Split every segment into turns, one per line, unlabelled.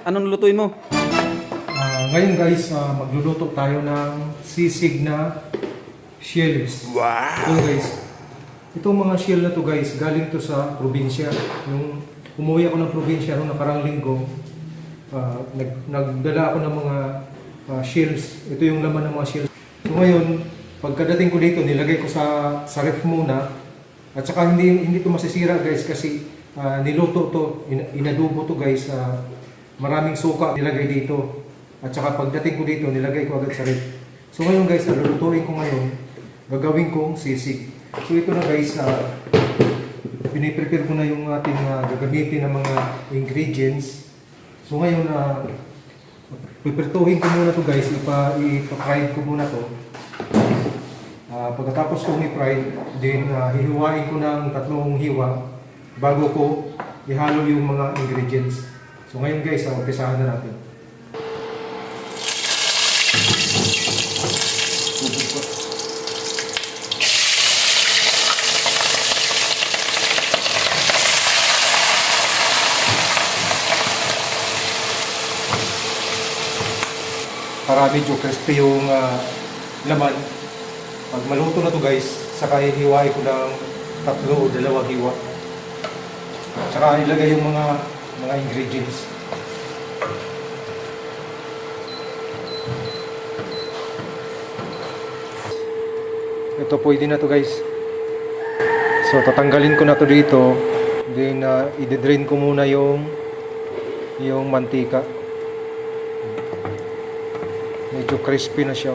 Anong lutuin mo?
Ngayon guys, magluluto tayo ng sisig na shells.
Wow!
Ito guys, itong mga shell na to guys, galing to sa probinsya. Yung umuwi ako ng probinsya noong nakarang linggo, nagdala ako ng mga shells. Ito yung laman ng mga shells. So ngayon, pagkadating ko dito, nilagay ko sa ref muna. At saka hindi to masisira guys kasi niluto to, inadubo to guys. Maraming suka nilagay dito. At saka pagdating ko dito, nilagay ko agad sa ref. So ngayon guys, lulutuin ko ngayon, gagawin kong sisig. So ito na guys, piniprepare ko na yung ating gagamitin ng mga ingredients. So ngayon, pipertuhin ko muna to guys, ipa-fry ko muna to. Pagkatapos kong i-fry, then hihiwain ko ng 3 hiwa bago ko ihalo yung mga ingredients. So ngayon guys, umpisahan na natin. Para medyo crispy yung laman. Pag maluto na to guys, saka hihiwain ko ng 3 o 2 hiwa. Saka ilagay yung mga ingredients. Ito pwede na to guys. So tatanggalin ko na to dito. Then i-drain ko muna yung mantika. Medyo crispy na siya.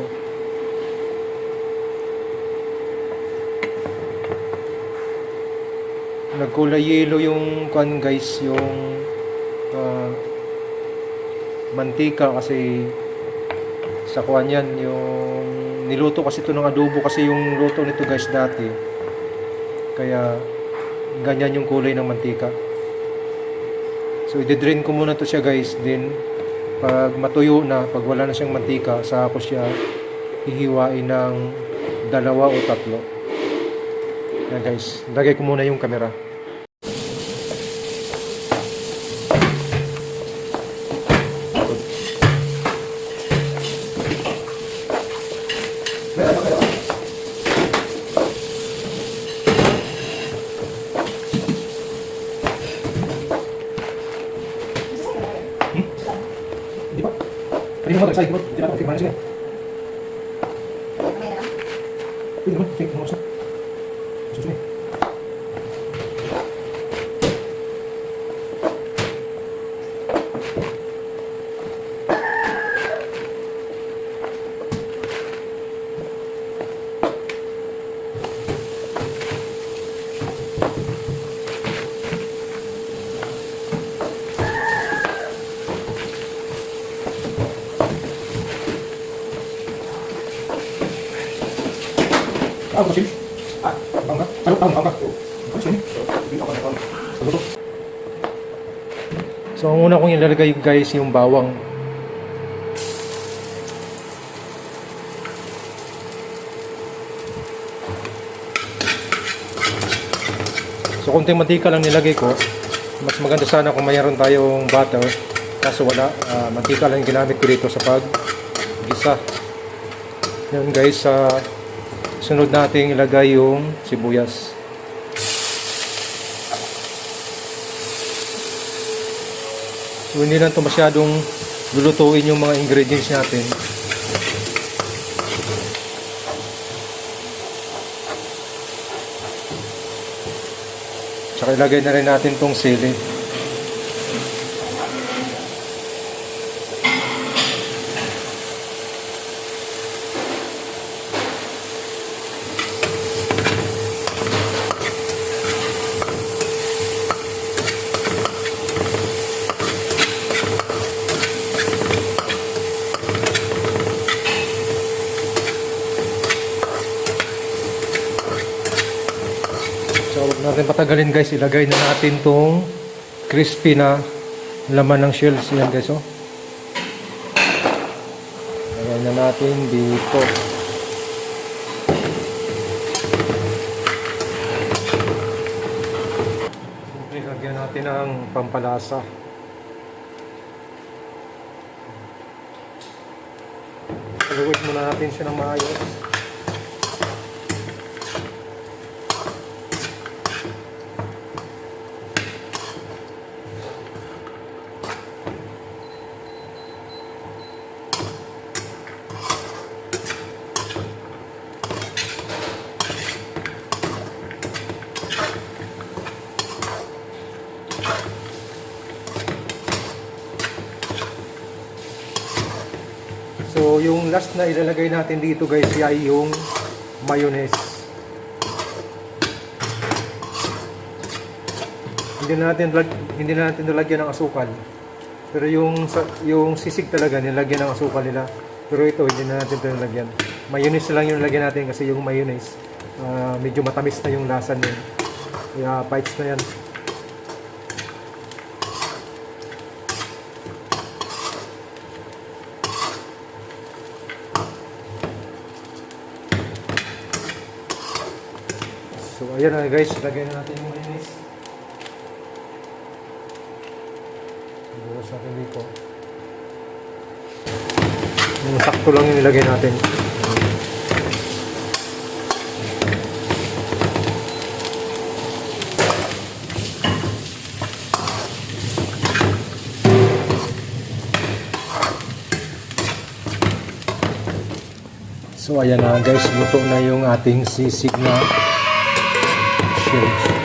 Nagkulay yellow yung guys, yung mantika kasi sa kuan yan, yung niluto kasi ito ng adobo kasi yung luto nito guys dati. Kaya ganyan yung kulay ng mantika. So i-drain ko muna to siya guys, then pag matuyo na, pag wala na siyang mantika, saka ko siya hihiwain ng 2 o 3. Yan guys, lagay ko muna yung camera. Di ba? Kanina mo tagsay, di ba? Okay, sige. Pwede mo, sige, mo sa. Susunod. Sini. Bangka. Bangka. Sini. So, ang una kong ilalagay guys yung bawang. So, konting mantika lang nilagay ko. Mas maganda sana kung mayroon tayong butter. Kaso wala. Mantika lang yung ginamit ko dito sa pag-gisa. Yan guys, sunod nating ilagay yung sibuyas. So hindi lang ito masyadong lulutuin yung mga ingredients natin. Tsaka ilagay na rin natin tong sili. So, huwag natin patagalin guys. Ilagay na natin tong crispy na laman ng shells. Yan guys, oh. Ilagay na natin dito. Siyempre, lagyan natin ng pampalasa. Paluwit muna natin siya ng maayos. So, yung last na ilalagay natin dito guys ay yung mayonnaise. Hindi na natin nilagyan ng asukal. Pero yung sisig talaga nilagyan ng asukal nila. Pero ito hindi na natin ito nilagyan. Mayonnaise lang yung nilagyan natin kasi yung mayonnaise medyo matamis na yung lasa niya. Kaya bites na yan. So ayan na guys, lagyan na natin yung mayonnaise. Bukas natin dito. Yung sakto lang yung ilagay natin. So ayan na guys, luto na yung ating sisig na shrimp.